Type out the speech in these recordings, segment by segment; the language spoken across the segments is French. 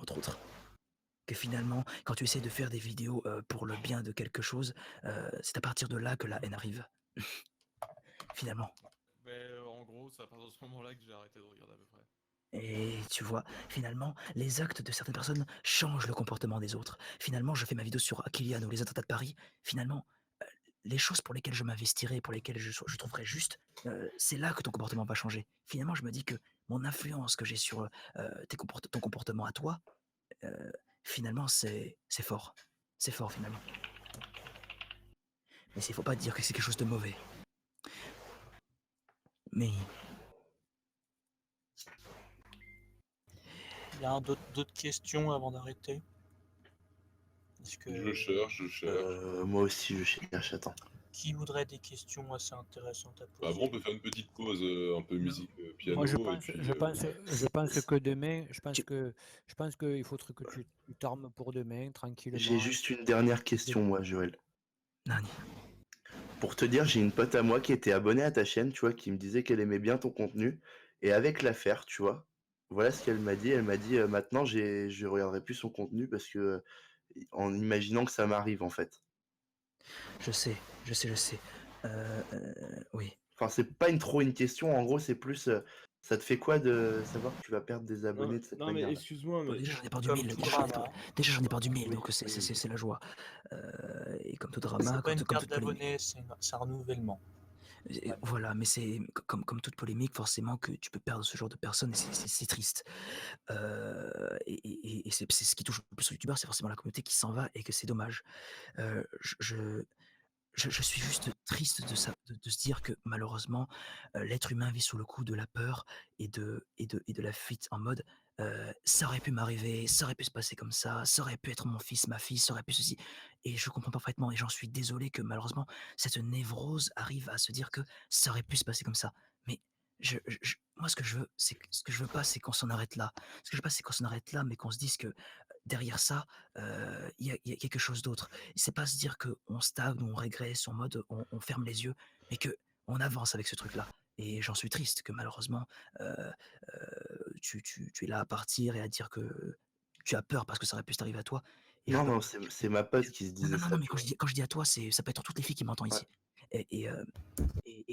entre autres. Que finalement, quand tu essaies de faire des vidéos pour le bien de quelque chose, c'est à partir de là que la haine arrive. Finalement. Mais en gros, c'est à partir de ce moment-là que j'ai arrêté de regarder à peu près. Et tu vois, finalement, les actes de certaines personnes changent le comportement des autres. Finalement, je fais ma vidéo sur Kylian ou les attentats de Paris. Finalement, les choses pour lesquelles je m'investirai, pour lesquelles je trouverai juste, c'est là que ton comportement va changer. Finalement, je me dis que mon influence que j'ai sur ton comportement à toi, finalement, c'est fort. C'est fort, finalement. Mais il ne faut pas dire que c'est quelque chose de mauvais. Mais... Il y a d'autres questions avant d'arrêter? Je cherche. Moi aussi, je cherche. Attends. Qui voudrait des questions assez intéressantes à poser? Bon, on peut faire une petite pause, un peu musique, piano. Moi, je pense que demain, je pense qu'il faudrait que tu t'armes pour demain, tranquillement. J'ai juste une dernière question, moi, Joël. Nani. Pour te dire, j'ai une pote à moi qui était abonnée à ta chaîne, tu vois, qui me disait qu'elle aimait bien ton contenu. Et avec l'affaire, tu vois, voilà ce qu'elle m'a dit. Elle m'a dit, maintenant, je regarderai plus son contenu parce que, en imaginant que ça m'arrive, en fait. Je sais. Oui. Enfin, c'est pas trop une question. En gros, c'est plus, ça te fait quoi de savoir que tu vas perdre des abonnés de cette manière? Non, mais excuse-moi, mais... Déjà, j'en ai perdu 1000. Déjà, j'en ai perdu 1000, donc c'est la joie. Et comme tout drama... C'est pas une perte d'abonnés, c'est un renouvellement. Voilà, mais c'est comme toute polémique, forcément, que tu peux perdre ce genre de personnes, et c'est triste. Et c'est ce qui touche le plus aux youtubeurs, c'est forcément la communauté qui s'en va, et que c'est dommage. Je suis juste triste de se dire que malheureusement, l'être humain vit sous le coup de la peur et de la fuite, en mode ça aurait pu m'arriver, ça aurait pu se passer comme ça aurait pu être mon fils, ma fille, ça aurait pu ceci. Et je comprends parfaitement, et j'en suis désolé que malheureusement cette névrose arrive à se dire que ça aurait pu se passer comme ça. Mais moi, ce que je veux pas, c'est qu'on s'en arrête là. Ce que je veux pas, c'est qu'on s'en arrête là, mais qu'on se dise que derrière ça, il y a quelque chose d'autre. C'est pas se dire qu'on stagne ou on régresse, en mode on ferme les yeux, mais qu'on avance avec ce truc-là. Et j'en suis triste que malheureusement, tu es là à partir et à dire que tu as peur parce que ça aurait pu t'arriver à toi. Et non, c'est ma pote qui se disait ça. Non, mais quand je dis à toi, ça peut être toutes les filles qui m'entendent ici. Et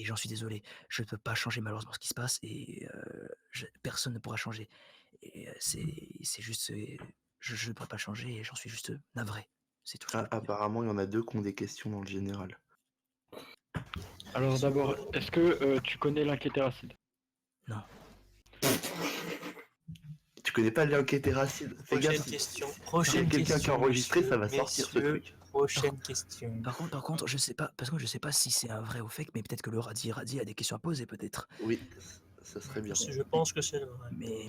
j'en suis désolé. Je ne peux pas changer malheureusement ce qui se passe, et personne ne pourra changer. Et c'est juste... Je ne pourrais pas changer, et j'en suis juste navré. C'est tout. Apparemment, il y en a deux qui ont des questions dans le général. Alors d'abord, est-ce que tu connais l'inquiétéracide? Non. Tu connais pas l'inquiétéracide? Fais gaffe. Prochaine quelqu'un question. Qui a enregistré, ça va sortir ce truc. Prochaine question. Par contre, je sais pas si c'est un vrai ou fake, mais peut-être que le Radi a des questions à poser, peut-être. Oui, ça serait bien. Je pense que c'est le vrai. Mais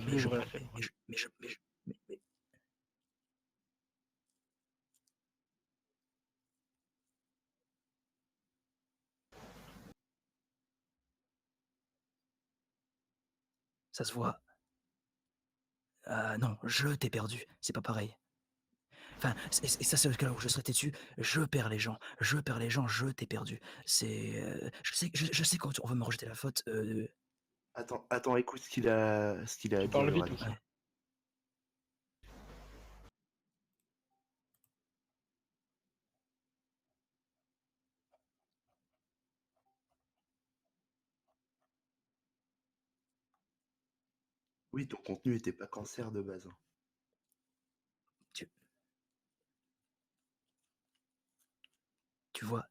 ça se voit. Non, je t'ai perdu, c'est pas pareil. Enfin, et ça, c'est le cas où je serais têtu, je perds les gens, je t'ai perdu. C'est... je sais quand on veut me rejeter la faute. Attends, écoute ce qu'il a à dire. Parle vite aussi. Ouais. Oui, ton contenu était pas cancer de base. Tu vois.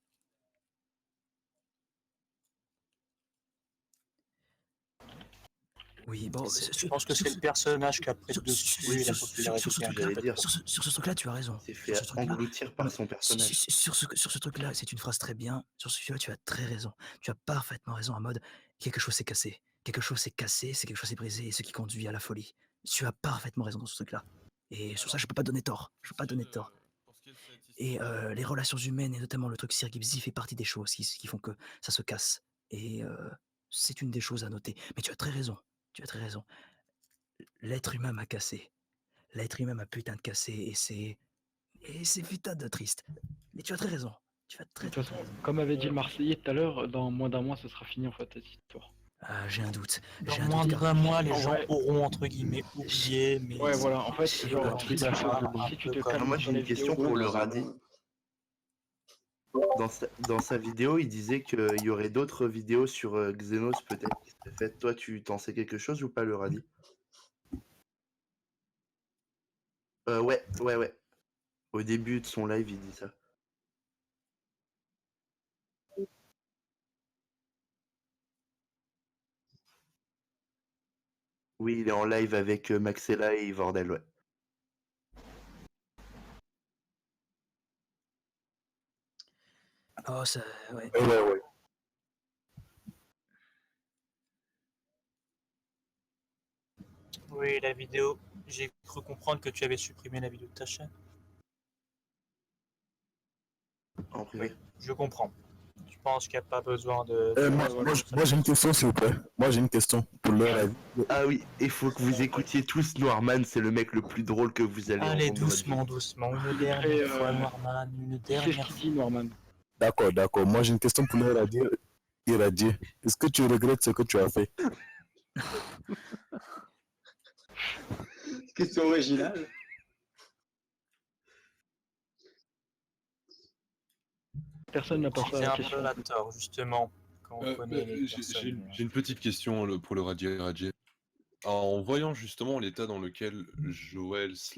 Oui, bon... Je pense que c'est le personnage qui a pris le dessus la popularité. Sur ce truc-là, tu as raison. Il s'est fait engloutir par son personnage. Sur ce truc-là, c'est une phrase très bien. Sur celui-là, tu as très raison. Tu as parfaitement raison, en mode quelque chose s'est cassé. Quelque chose s'est cassé, c'est quelque chose s'est brisé, et ce qui conduit à la folie. Tu as parfaitement raison dans ce truc-là. Et sur ça, je peux pas donner tort. Et les relations humaines, et notamment le truc Sir Gibbsy, fait partie des choses qui font que ça se casse. Et c'est une des choses à noter. Mais tu as très raison. L'être humain m'a cassé. L'être humain m'a putain de cassé, et c'est putain de triste. Mais tu as très raison. De toute façon, comme avait dit le Marseillais tout à l'heure, dans moins d'un mois, ce sera fini en fait cette histoire. J'ai un doute. Dans J'ai un doute moins car d'un mois, les En gens vrai- auront entre guillemets oublié, mais Ouais, voilà, en fait, j'ai genre, peur si qu'il tu y ait si tu te Non, calmes moi sur j'ai les une question vidéos, pour le radis. Dans sa vidéo, il disait qu'il y aurait d'autres vidéos sur Xenos peut-être qui seraient faites. Toi, tu t'en sais quelque chose ou pas, le radis? Ouais. Au début de son live, il dit ça. Oui, il est en live avec Maxella et Ivordel, ouais. Oh, ça, ouais. Ouais. oui, la vidéo. J'ai cru comprendre que tu avais supprimé la vidéo de ta chaîne. En privé. Je comprends. Je pense qu'il n'y a pas besoin de. Moi, j'ai une question, s'il vous plaît. Moi, j'ai une question pour leur avis. Ah oui, il faut que vous écoutiez tous Noirman, c'est le mec le plus drôle que vous allez Allez, entendre de votre vie. doucement. Une Très, dernière fois, Norman. Une c'est ce dernière qu'il fois. dit, Norman. D'accord. Moi, j'ai une question pour leur avis. Irradié. Est-ce que tu regrettes ce que tu as fait? Question originale. Personne n'a pensé C'est à la un question. peu à tort, justement, quand on connaît les personnes. J'ai une petite question pour le Radji. En voyant justement l'état dans lequel Joël /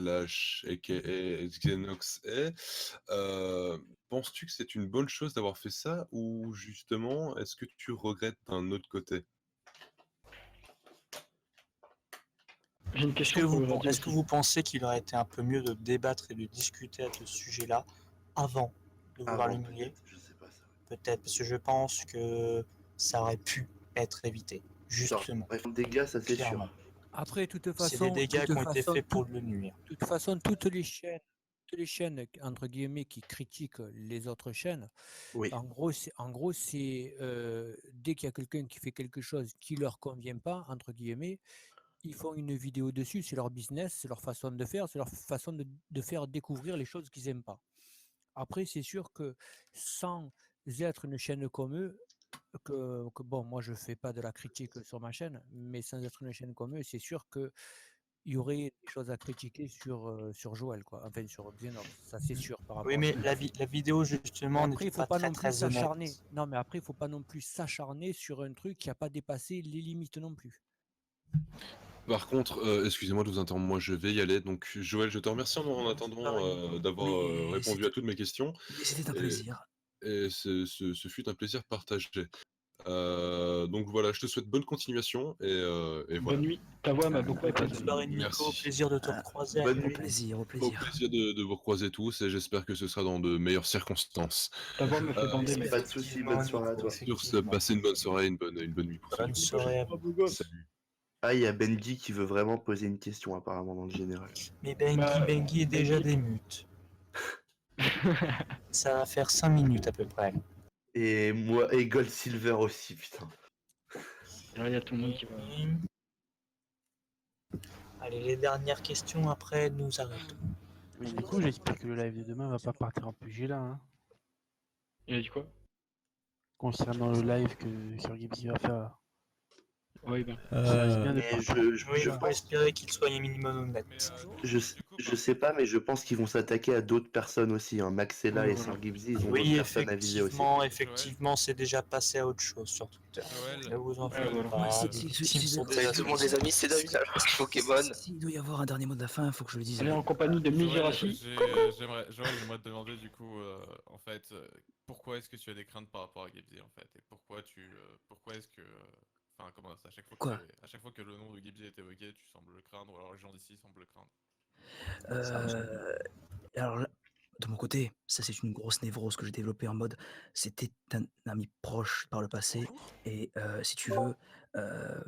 aka Xenox est, penses-tu que c'est une bonne chose d'avoir fait ça ou justement est-ce que tu regrettes d'un autre côté? J'ai une Est-ce question que pour vous, le radis est-ce que aussi. vous pensez qu'il aurait été un peu mieux de débattre et de discuter à ce sujet-là avant de vouloir Avant, l'humilier? peut-être, je sais pas ça. Peut-être, parce que je pense que ça aurait pu être évité, justement, Bref, dégâts, ça c'est clairement. sûr. Après, de toute C'est des façon, dégâts qui ont été faits pour le nuire. de toute façon, toutes les chaînes entre guillemets qui critiquent les autres chaînes, Oui. en gros, c'est dès qu'il y a quelqu'un qui fait quelque chose qui leur convient pas entre guillemets, ils font une vidéo dessus. C'est leur business, c'est leur façon de faire, c'est leur façon de faire découvrir les choses qu'ils aiment pas. Après, c'est sûr que sans être une chaîne comme eux, bon, moi je fais pas de la critique sur ma chaîne, mais sans être une chaîne comme eux, c'est sûr que il y aurait des choses à critiquer sur Joël, quoi. Enfin, sur Xenox, ça c'est sûr par Oui, rapport à mais ce qu'il a fait. la vidéo, Mais justement, après, il n'était faut pas pas très non plus très honnête. s'acharner. Non, mais après, il faut pas non plus s'acharner sur un truc qui a pas dépassé les limites non plus. Par contre, excusez-moi de vous interrompre, moi je vais y aller. Donc Joël, je te remercie en attendant d'avoir Mais répondu à toutes mes questions. c'était un Et, plaisir. et ce fut un plaisir partagé. Donc voilà, je te souhaite bonne continuation et voilà. Bonne nuit. Ta voix m'a beaucoup Bonne apaisé. soirée, Nico. Merci. Plaisir de te recroiser. Bonne Au nuit. plaisir, au Au plaisir. plaisir de vous recroiser tous et j'espère que ce sera dans de meilleures circonstances. Ta voix me fait bander, mec. Pas de soucis, bonne soirée à toi. Sur ce, passez une bonne soirée, une bonne nuit pour ceux Bonne qui vont soirée à vous. Salut. Ah, il y a Benji qui veut vraiment poser une question apparemment dans le général. Mais Bah, Bengi est déjà Bengi- démute. Ça va faire 5 minutes à peu près. Et moi, et Gold Silver aussi, putain. Là, il y a tout le monde qui va. Allez, les dernières questions, après nous arrêtons. Mais du coup, j'espère que le live de demain va pas partir en pugilat, hein, Il a dit quoi? concernant le live que Sir Gibbsy va faire. Oui, ben. Ça risque bien de Mais partir. Oui, je il faut pense, espérer qu'il soit un minimum honnête. je sais pas, mais je pense qu'ils vont s'attaquer à d'autres personnes aussi. Hein. Maxella Oui, et voilà. Sir Gibbsy, ils ont Oui, d'autres personnes à viser aussi. effectivement, c'est déjà passé à autre chose sur Twitter. Joël, Ne vous en Ouais, faites voilà. pas. Ouais, les si victimes sont vous déjà demandez tuées. des amis, c'est Pokémon. S'il doit y avoir un dernier mot de la fin, il faut que je le dise. Elle est en compagnie de Joël, Mizurashi. j'aimerais te demander du coup, en fait, pourquoi est-ce que tu as des craintes par rapport à Gibsy en fait, et pourquoi est-ce que, enfin, comment ça, Quoi à chaque fois que le nom de Gibsy est évoqué, tu sembles le craindre, ou alors les gens d'ici semblent le craindre. Alors là, de mon côté, ça c'est une grosse névrose que j'ai développée en mode, c'était un ami proche par le passé et si tu veux,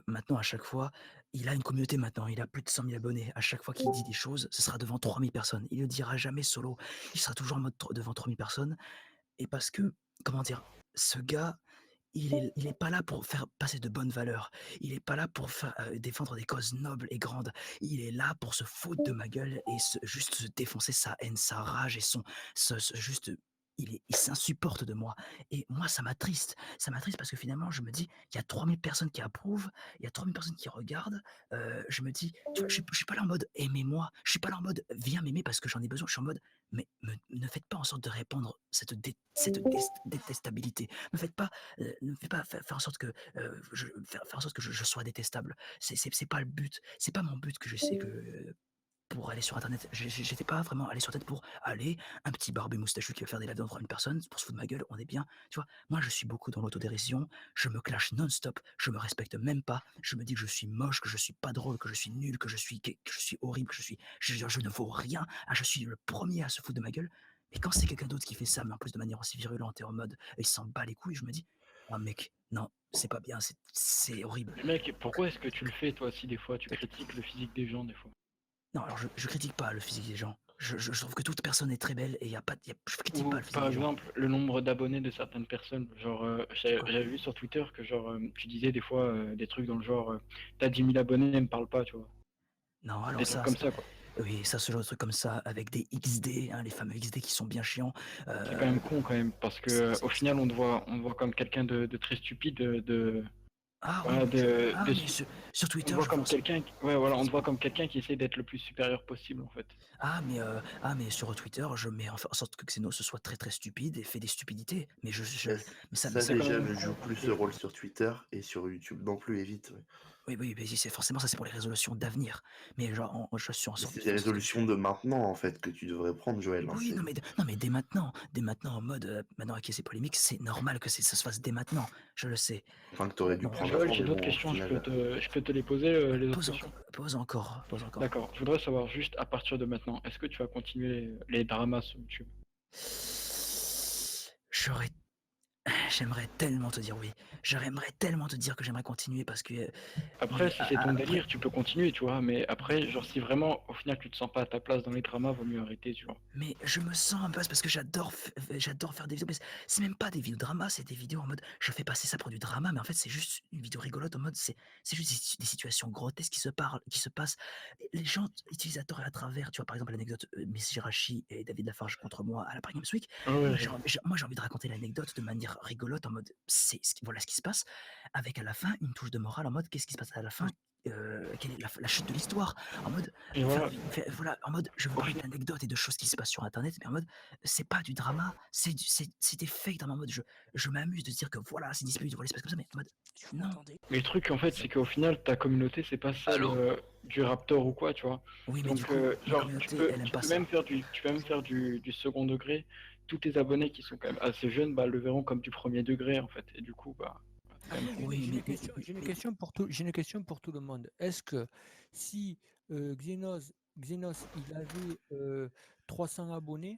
maintenant à chaque fois, il a une communauté maintenant, il a plus de 100 000 abonnés. À chaque fois qu'il dit des choses, ce sera devant 3000 personnes. Il ne le dira jamais solo, il sera toujours en mode devant 3000 personnes et parce que, comment dire? Ce gars, il est pas là pour faire passer de bonnes valeurs. Il est pas là pour défendre des causes nobles et grandes. Il est là pour se foutre de ma gueule et juste se défoncer sa haine, sa rage et juste il s'insupporte de moi. Et moi, ça m'attriste. Ça m'attriste parce que finalement, je me dis, il y a 3000 personnes qui approuvent, il y a 3000 personnes qui regardent. Je me dis, tu vois, je suis pas là en mode aimez-moi. Je suis pas là en mode viens m'aimer parce que j'en ai besoin. Je suis en mode, mais ne faites pas en sorte de répandre cette détestabilité. Ne faites pas, ne faites pas faire en sorte que faire en sorte que je sois détestable. C'est pas le but. C'est pas mon but que je sais que pour aller sur internet. J'étais pas vraiment allé sur internet pour aller, un petit barbu moustachu qui va faire des lives devant 3000 personnes pour se foutre de ma gueule, on est bien. Tu vois? Moi, je suis beaucoup dans l'autodérision, je me clash non-stop, je me respecte même pas, je me dis que je suis moche, que je suis pas drôle, que je suis nul, que je suis horrible, que je ne vaux rien. Ah, je suis le premier à se foutre de ma gueule. Et quand c'est quelqu'un d'autre qui fait ça, mais en plus de manière aussi virulente et en mode, il s'en bat les couilles, je me dis: «Ah mec, non, c'est pas bien, c'est horrible». Mais mec, pourquoi est-ce que tu le fais toi si des fois tu critiques le physique des gens des fois? Non, alors je critique pas le physique des gens. Je trouve que toute personne est très belle et je critique pas Ou le physique par des gens. exemple le nombre d'abonnés de certaines personnes. Genre j'avais vu sur Twitter que genre tu disais des fois des trucs dans le genre t'as 10 000 abonnés, ne me parle pas, tu vois. Non, alors Des trucs ça, comme ça quoi. oui, ça, ce genre de trucs comme ça, avec des XD, hein, les fameux XD qui sont bien chiants. C'est quand même con quand même parce que au final on te voit comme quelqu'un de très stupide, Ah oui, voilà, ah, mais sur on Twitter, te voit je comme pense. quelqu'un, ouais voilà, on te voit comme quelqu'un qui essaie d'être le plus supérieur possible en fait. Mais sur Twitter, je mets en sorte que Xeno ce soit très très stupide et fait des stupidités. Mais Bah, ça C'est quand déjà même ne con joue parce plus ce que rôle sur Twitter et sur YouTube non plus, et vite. Ouais. oui, oui, mais c'est forcément ça, c'est pour les résolutions d'avenir. Mais genre, je suis en Mais sorte c'est de des faire en sorte que résolutions de maintenant en fait que tu devrais prendre, Joël. Hein, oui, non, mais dès maintenant, en mode, maintenant avec ces polémiques, c'est normal que ça se fasse dès maintenant, je le sais. Enfin, que t'aurais dû Bon, prendre Joël, avant, j'ai mais d'autres bon, au questions, final. je peux te les poser les autres questions? pose encore. D'accord, je voudrais savoir juste à partir de maintenant, est-ce que tu vas continuer les dramas sur YouTube? J'aurais J'aimerais tellement te dire oui. J'aimerais tellement te dire que j'aimerais continuer parce que, Après, mais si c'est ton après délire, tu peux continuer, tu vois, mais après, genre si vraiment au final tu te sens pas à ta place dans les dramas, vaut mieux arrêter, tu vois. mais je me sens un peu parce que j'adore faire des vidéos, mais c'est même pas des vidéos drama, c'est des vidéos en mode je fais passer ça pour du drama, mais en fait c'est juste une vidéo rigolote en mode c'est juste des situations grotesques qui se passent. Les gens utilisent à tort et à travers, tu vois par exemple l'anecdote Miss Jirachi et David Lafarge contre moi à la Paris Games Week. Ouais. Moi j'ai envie de raconter l'anecdote de manière rigolote en mode voilà ce qui se passe, avec à la fin une touche de morale en mode qu'est-ce qui se passe à la fin, quelle est la chute de l'histoire, en mode Et voilà, voilà, en mode je veux au parler final, d'anecdotes et de choses qui se passent sur internet, mais en mode c'est pas du drama, c'est des fakes drama, en mode je m'amuse de dire que voilà, c'est disponible, voilà, c'est pas comme ça, mais en mode non. mais le truc en fait, c'est qu'au final, ta communauté, c'est pas celle du Raptor ou quoi, tu vois. Oui, mais Donc, du coup, ma genre, communauté, elle aime pas tu ça. peux même faire du second degré. Tous tes abonnés qui sont quand même assez jeunes, bah, le verront comme du premier degré, en fait. Et du coup, bah, c'est quand même con. Oui, J'ai une question pour tout le monde. Est-ce que si Xenos, il avait 300 abonnés,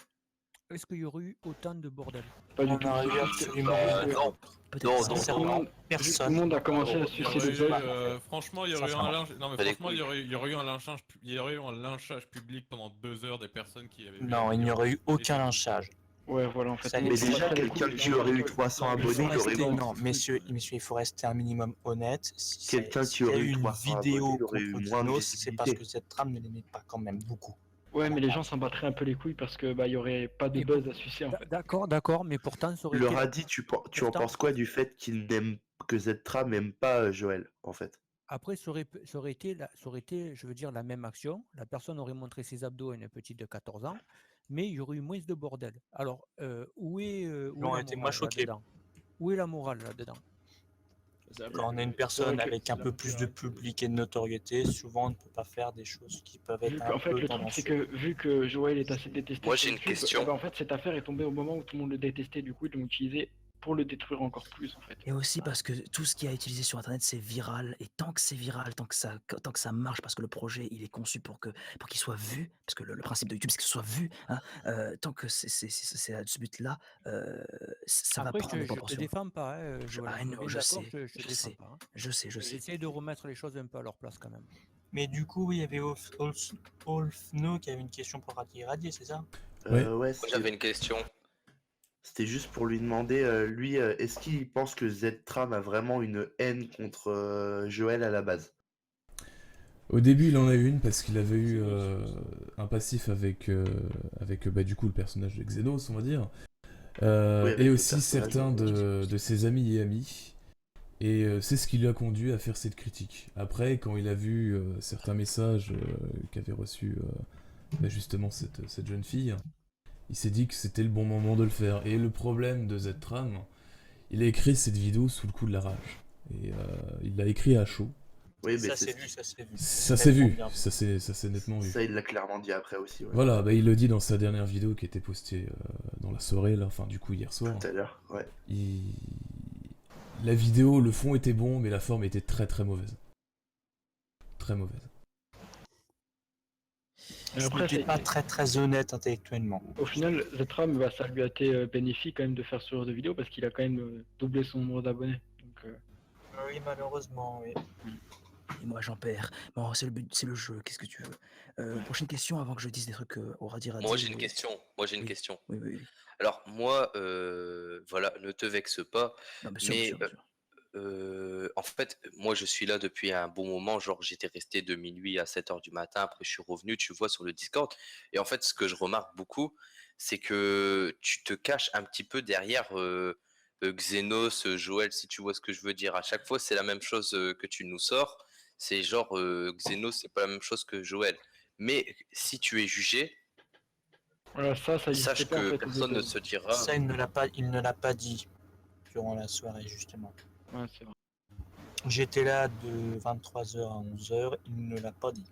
est-ce qu'il y aurait eu autant de bordel? Pas du On tout. a eu C'est juste que- absolument non. peut-être Non, pas. non, sincèrement vu que tout personne. le monde a commencé à sucer Il y des aurait bugs. eu, franchement, il y aurait eu un Sincèrement. lynchage. Non, mais Pas les franchement, couilles. il y aurait eu un lynchage, il y aurait eu un lynchage public pendant 2 heures des personnes qui avaient vu la Non, il n'y vidéo. aurait eu Et aucun c'est tout. lynchage. Ouais, voilà, en fait. Ça tout le n'est monde Mais s'en déjà, battait les quelqu'un couilles, qui genre, aurait eu que- 300 Il faut abonnés, il aurait rester, eu. non, messieurs, il faut rester un minimum honnête. Quelqu'un qui S'il y a aurait eu eu une 300 abonnés, vidéo il aurait eu contre moins de Xenos, c'est parce que visibilité. cette trame ne l'aimait pas quand même beaucoup. Ouais, mais les gens s'en battraient un peu les couilles parce que bah il y aurait pas de Et buzz à sucer en fait. D'accord, mais pourtant ça aurait Tu leur été. as dit, tu en Pourtant, penses quoi du fait que Zetra n'aime pas Joël, en fait? après, ça aurait été, je veux dire, la même action. La personne aurait montré ses abdos à une petite de 14 ans, mais il y aurait eu moins de bordel. Alors, où est J'aurais la été moins morale choqué. là-dedans? Où est la morale là-dedans? Quand on a une personne avec un peu plus de public et de notoriété, souvent on ne peut pas faire des choses qui peuvent Vu être que, un en fait, peu le truc c'est tendancieuses. que vu que Joël est assez détesté Moi, sur j'ai une YouTube, question. eh ben, en fait cette affaire est tombée au moment où tout le monde le détestait, du coup ils l'ont utilisé pour le détruire encore plus en fait. Et aussi parce que tout ce qui a utilisé sur internet c'est viral, et tant que c'est viral, tant que ça marche, parce que le projet il est conçu pour qu'il soit vu, parce que le principe de YouTube c'est que ce soit vu, hein, tant que c'est à ce but là, ça va Après, prendre des je te proportions. défends pas, hein, Joël. I On est know, bien je d'accord, sais, je te défends sais, pas. Hein. je sais. J'essaie de remettre les choses un peu à leur place quand même. Mais du coup, oui, il y avait Olfno qui avait une question pour Radier, c'est ça? Ouais. Ouais, Moi, j'avais une question. c'était juste pour lui demander, lui, est-ce qu'il pense que Ztram a vraiment une haine contre Joël à la base? Au début, il en a eu une parce qu'il avait eu un passif avec bah, du coup le personnage de Xenos, on va dire. Oui, avec et les aussi personnages certains de de ses amis et amis. Et c'est ce qui lui a conduit à faire cette critique. Après, quand il a vu certains messages qu'avait reçus justement cette jeune fille, il s'est dit que c'était le bon moment de le faire. Et le problème de Ztram, il a écrit cette vidéo sous le coup de la rage. Et il l'a écrit à chaud. Oui, mais Ça c'est s'est vu, ça s'est vu. Ça s'est vu, Nettement bien. ça s'est nettement vu. ça, il l'a clairement dit après aussi. Ouais. Voilà, bah, il le dit dans sa dernière vidéo qui était postée dans la soirée, là, enfin du coup hier soir. Tout à l'heure, ouais. La vidéo, le fond était bon, mais la forme était très très mauvaise. Très mauvaise. Et après, C'était pas très très honnête intellectuellement. au final, Ztram, bah, ça lui a été bénéfique quand même de faire ce genre de vidéo parce qu'il a quand même doublé son nombre d'abonnés. Donc, Oui, malheureusement, oui. Et moi j'en perds. Bon, c'est le but, c'est le jeu, qu'est-ce que tu veux? Prochaine question avant que je dise des trucs au radis-radis. Moi j'ai une question. Oui, oui, oui, oui. Alors moi, voilà, ne te vexe pas, Non, bien sûr, bien mais sûr, bien sûr. en fait, moi je suis là depuis un bon moment, genre j'étais resté de minuit à 7 heures du matin, après je suis revenu, tu vois, sur le Discord. Et en fait, ce que je remarque beaucoup, c'est que tu te caches un petit peu derrière Xenos, Joël, si tu vois ce que je veux dire. À chaque fois, c'est la même chose que tu nous sors. C'est genre Xenos, c'est pas la même chose que Joël. Mais si tu es jugé, voilà, ça sache existait pas en que fait au personne ne début. se dira. Ça, il ne l'a pas dit durant la soirée, justement. Ouais, c'est vrai. J'étais là de 23h à 11h, il ne l'a pas dit.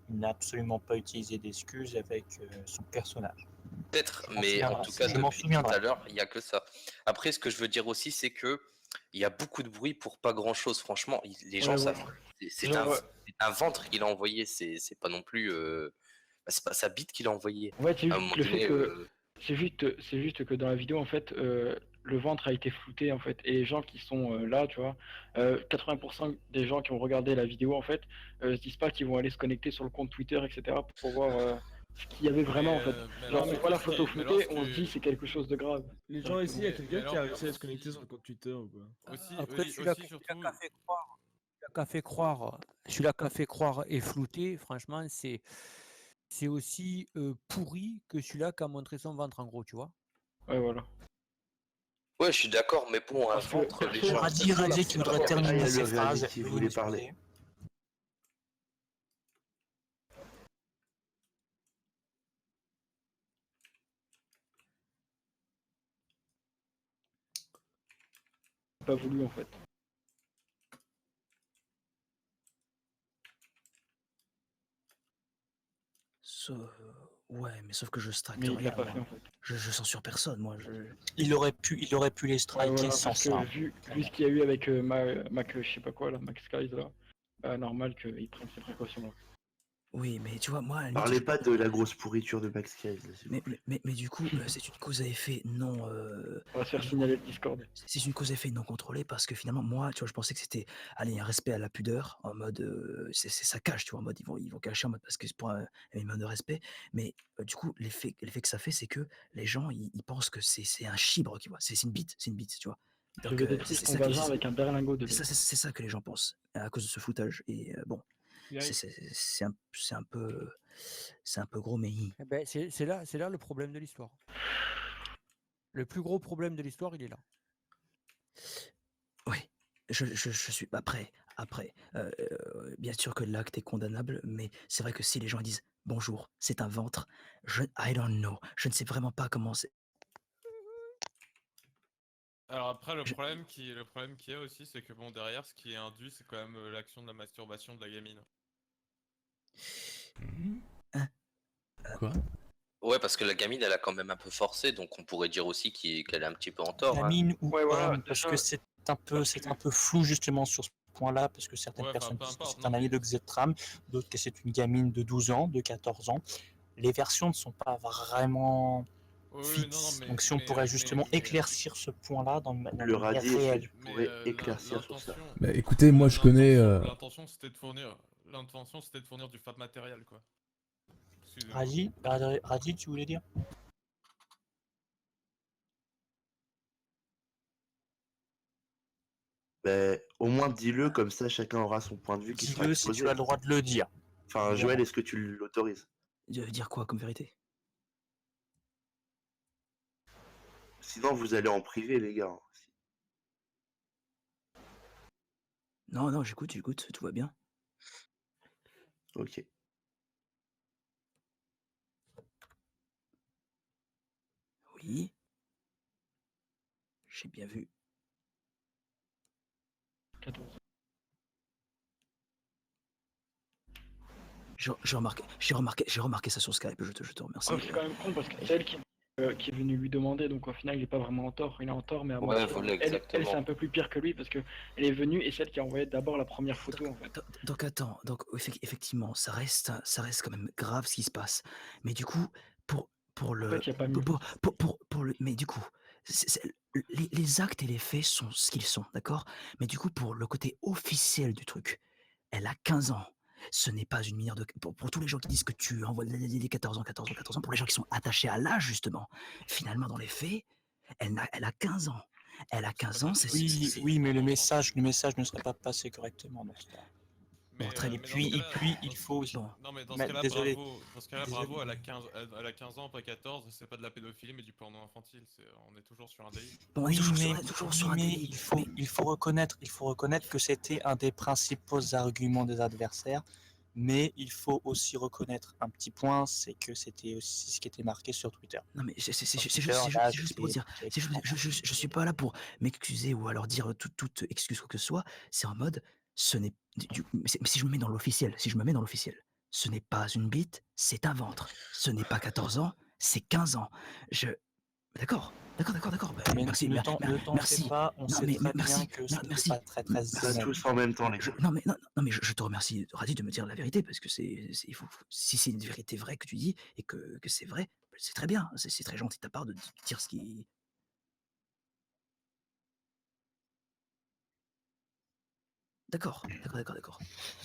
Il n'a absolument pas utilisé d'excuses avec son personnage. Peut-être, Je m'en mais en souviendrai. tout cas, Je m'en depuis tout souviendrai. à l'heure, il n'y a que ça. Après, ce que je veux dire aussi, c'est que il y a beaucoup de bruit pour pas grand-chose. Franchement, les gens Ouais, savent. voilà. C'est Genre, un ventre qu'il a envoyé. C'est pas non plus. Bah, c'est pas sa bite qu'il a envoyé. en fait, c'est À un juste moment le fait donné, que c'est juste que dans la vidéo, en fait, le ventre a été flouté, en fait, et les gens qui sont là, tu vois, 80% des gens qui ont regardé la vidéo, en fait, se disent pas qu'ils vont aller se connecter sur le compte Twitter, etc., pour voir ce qu'il y avait vraiment, en fait. Mais Genre, on lorsque voit la tu photo dis- mais floutée, on se lorsque- dit c'est quelque chose de grave. Les gens ici, il y a quelqu'un qui a alors, réussi à se connecter sur le compte Twitter ou quoi? Aussi, Après, aussi, celui-là aussi, surtout. celui-là qu'a fait croire et flouté, franchement, c'est aussi pourri que celui-là qui a montré son ventre, en gros, tu vois. Ouais, voilà. Ouais, je suis d'accord, mais bon, un Parce que ventre, les perso, gens. Radis qui voudrait Ah, il y terminer a ses le phrases. Réali qui Veuillez voulait m'excuser. parler. pas voulu, en fait. Ouais, mais sauf que je strike Mais il l'a rien, pas moi. fait, en fait. Je censure personne, moi. Il aurait pu les Ouais, striker voilà, sans parce que ça. vu ce qu'il y a eu avec Mac, je sais pas quoi, là, Max Skies, là, bah, normal qu'il prenne ces précautions-là. Oui, mais tu vois, moi, à la limite, Parlez pas de la grosse pourriture de Max Case. Là, s'il vous plaît. mais du coup, c'est une cause à effet non. On va se faire signaler le Discord. C'est une cause à effet non contrôlée parce que finalement, moi, tu vois, je pensais que c'était, allez, un respect à la pudeur, en mode, ça cache, tu vois, en mode, ils vont cacher en mode parce que c'est pour un minimum de respect. Mais du coup, l'effet que ça fait, c'est que les gens, ils pensent que c'est un chibre, tu vois, c'est une bite, tu vois. Je Donc, vais détruire ton vagin avec un berlingot de lait. c'est ça que les gens pensent à cause de ce foutage. Et bon, c'est un peu gros, mais Eh ben, c'est là le problème de l'histoire. Le plus gros problème de l'histoire, il est là. oui, je suis après, bien sûr que l'acte est condamnable, mais c'est vrai que si les gens disent bonjour, c'est un ventre, I don't know, je ne sais vraiment pas comment c'est. Alors après, le problème qu'il y a aussi, c'est que bon, derrière, ce qui est induit, c'est quand même l'action de la masturbation de la gamine. Hein Quoi? Ouais, parce que la gamine, elle a quand même un peu forcé, donc on pourrait dire aussi qu'elle est un petit peu en tort. Gamine hein. ou Ouais, pas, voilà, parce c'est que ça. c'est un peu flou justement sur ce point-là, parce que certaines Ouais, enfin, personnes peu disent que importe, c'est un non, ami mais- de Xetram, d'autres que c'est une gamine de 12 ans, de 14 ans. Les versions ne sont pas vraiment Oui, fixes, non, non, donc si on pourrait justement éclaircir ce point-là dans Le manière radis, est-ce que réelle. tu pourrais éclaircir sur ça? Bah écoutez, moi je connais. L'intention, c'était de fournir du fab matériel, quoi. Excusez-moi. Radis, tu voulais dire? Ben, au moins dis-le, comme ça chacun aura son point de vue qui sera Dis-le si exposé. tu as le droit de le dire. Enfin, Joël, est-ce que tu l'autorises? Dire quoi comme vérité? Sinon, vous allez en privé, les gars. Non, non, j'écoute, tout va bien. Ok. Oui. J'ai bien vu. 14. J'ai remarqué ça sur Skype, je te remercie. C'est quand même con parce que c'est elle qui est venue lui demander, donc au final il est pas vraiment en tort, il est en tort mais à Ouais, moitié. voilà, Elle c'est exactement. un peu plus pire que lui parce que elle est venue et c'est elle qui a envoyé d'abord la première photo en fait. Donc attends, donc effectivement, ça reste quand même grave ce qui se passe. Mais du coup, pour En le fait, il y a pas mieux. pour le mais du coup, les actes et les faits sont ce qu'ils sont, d'accord? Mais du coup, pour le côté officiel du truc, elle a 15 ans. Ce n'est pas une mineure de pour tous les gens qui disent que tu envoies les 14 ans, 14 ans, 14 ans, pour les gens qui sont attachés à l'âge justement, finalement dans les faits, elle a 15 ans. Elle a 15 ans, c'est Oui, mais le message ne serait pas passé correctement dans ce cas. Bon, très bien. Mais dans ce cas-là, puis il faut. non, mais dans ce Mais cas-là, désolé. bravo. Dans ce cas-là, Désolé. bravo, elle a 15 ans, pas 14, c'est pas de la pédophilie, mais du porno infantile. On est toujours sur un délit. Bon, Oui, toujours sur un mais délit. il faut reconnaître que c'était un des principaux arguments des adversaires. Mais il faut aussi reconnaître un petit point, c'est que c'était aussi ce qui était marqué sur Twitter. Non mais c'est Sur juste Twitter, pour dire, je suis pas là pour m'excuser ou alors dire toute excuse quoi que ce soit. C'est en mode, ce n'est mais si je me mets dans l'officiel, ce n'est pas une bite, c'est un ventre. Ce n'est pas 14 ans, c'est 15 ans. D'accord. Bah, Mais merci, ne t'en merci. fais pas, on Non sait mais très merci, bien que non, c'était merci. pas très Pas honnête. tous en même temps, les gars. Non mais je te remercie, Radi, de me dire la vérité parce que il faut, si c'est une vérité vraie que tu dis et que c'est vrai, c'est très bien, c'est très gentil de ta part de dire ce qui. D'accord.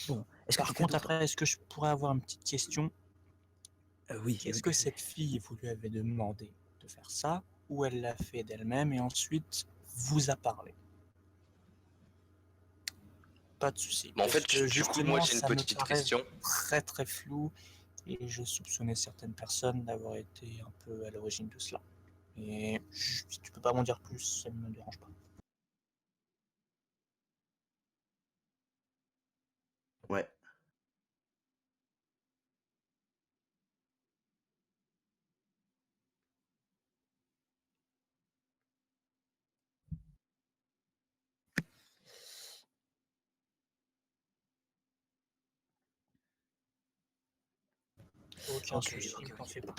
Bon, est-ce que Par quelqu'un contre, d'autre. après, est-ce que je pourrais avoir une petite question? Oui. Est-ce que cette fille, vous lui avez demandé de faire ça ou elle l'a fait d'elle-même et ensuite vous a parlé? Pas de souci. Mais en Parce fait, que du coup, moi, justement, j'ai une ça me petite paraît question. très très flou et je soupçonnais certaines personnes d'avoir été un peu à l'origine de cela. Et si tu peux pas m'en dire plus, ça ne me dérange pas. Ouais. Aucun souci, t'en fais pas.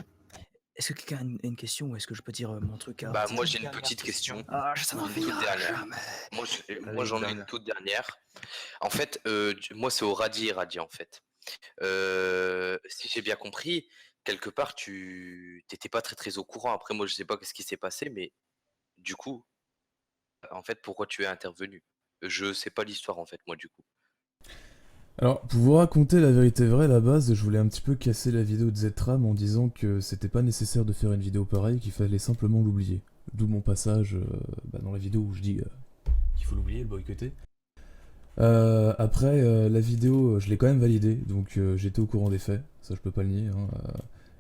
Est-ce que quelqu'un a une question ou est-ce que je peux dire mon truc à Bah, Radi? moi, j'ai une petite question. Ah, ça n'en Une toute finira dernière. jamais. Moi, j'en ai une toute dernière. En fait, moi, c'est au Radi en fait. Si j'ai bien compris, quelque part, tu t'étais pas très au courant. Après, moi, je sais pas ce qui s'est passé, mais du coup, en fait, pourquoi tu es intervenu? Je sais pas l'histoire, en fait, moi, du coup. Alors, pour vous raconter la vérité vraie, à la base, je voulais un petit peu casser la vidéo de Ztram en disant que c'était pas nécessaire de faire une vidéo pareille, qu'il fallait simplement l'oublier. D'où mon passage dans la vidéo où je dis qu'il faut l'oublier, le boycotter. Après, la vidéo, je l'ai quand même validée, donc j'étais au courant des faits, ça je peux pas le nier.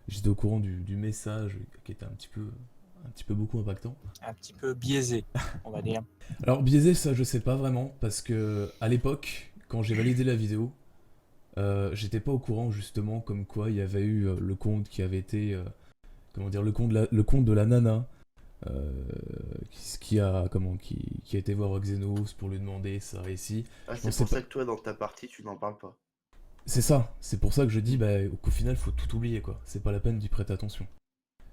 J'étais au courant du message qui était un petit peu beaucoup impactant. Un petit peu biaisé, on va dire. Alors biaisé, ça je sais pas vraiment, parce que à l'époque, quand j'ai validé la vidéo, j'étais pas au courant justement comme quoi il y avait eu le compte qui avait été, le compte de la nana, qui a été voir Xenos pour lui demander ça ici. Ah, c'est pour ça que toi, dans ta partie, tu n'en parles pas. C'est ça, c'est pour ça que je dis qu'au final faut tout oublier quoi, c'est pas la peine d'y prêter attention.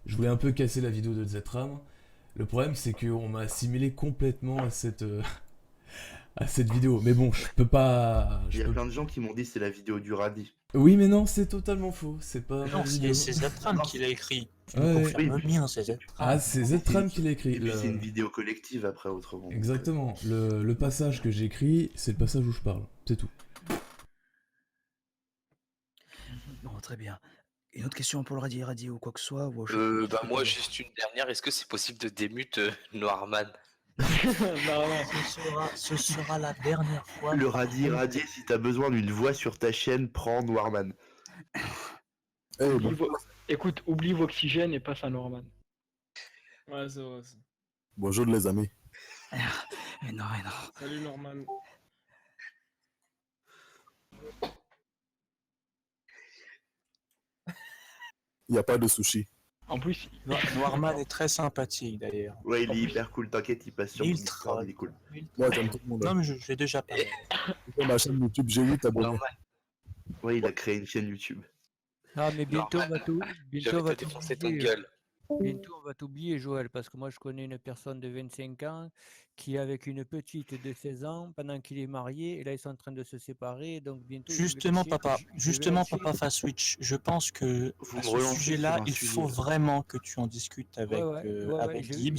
Je voulais un peu casser la vidéo de Ztram. Le problème c'est qu'on m'a assimilé complètement à cette vidéo. Mais bon, je peux pas. Il y a plein de gens qui m'ont dit c'est la vidéo du Radi. Oui, mais non, c'est totalement faux. C'est pas. Non, c'est Ztram qui l'a écrit. Tu Ouais. me confirmes bien, c'est Ztram. Ah, c'est Ztram qui l'a écrit. Et puis c'est une vidéo collective après, autrement. Exactement. Le passage que j'ai écrit, c'est le passage où je parle. C'est tout. Bon, très bien. Une autre question pour le Radi ou quoi que ce soit ou Moi, juste une dernière. Est-ce que c'est possible de démute Noirman? Ce sera la dernière fois. Le Radi, si t'as besoin d'une voix sur ta chaîne, prends Noirman. Écoute, oublie Voxygène et passe à Norman. Ouais, c'est vrai. Bonjour les amis. Mais non, mais non. Salut Norman. Il n'y a pas de sushi. En plus, Noirman est très sympathique d'ailleurs. Ouais, il est hyper cool, t'inquiète, il passe sur mon Discord, il est cool. Moi, j'aime tout le monde. Non, mais je l'ai déjà parlé. Sur ma chaîne YouTube, j'ai 8 abonnés. Ouais, il a créé une chaîne YouTube. Ah, mais bientôt, Normal. Je vais te défoncer ta gueule. Bientôt, on va t'oublier, Joël, parce que moi, je connais une personne de 25 ans qui est avec une petite de 16 ans pendant qu'il est marié, et là, ils sont en train de se séparer, donc bientôt... je vais Justement, lâcher- papa, je vais justement, lâcher- papa Fast Switch, je pense que Vous à me ce relancez sujet-là, sur un il sujet, faut là. vraiment que tu en discutes avec, ouais, avec je- Gibbs.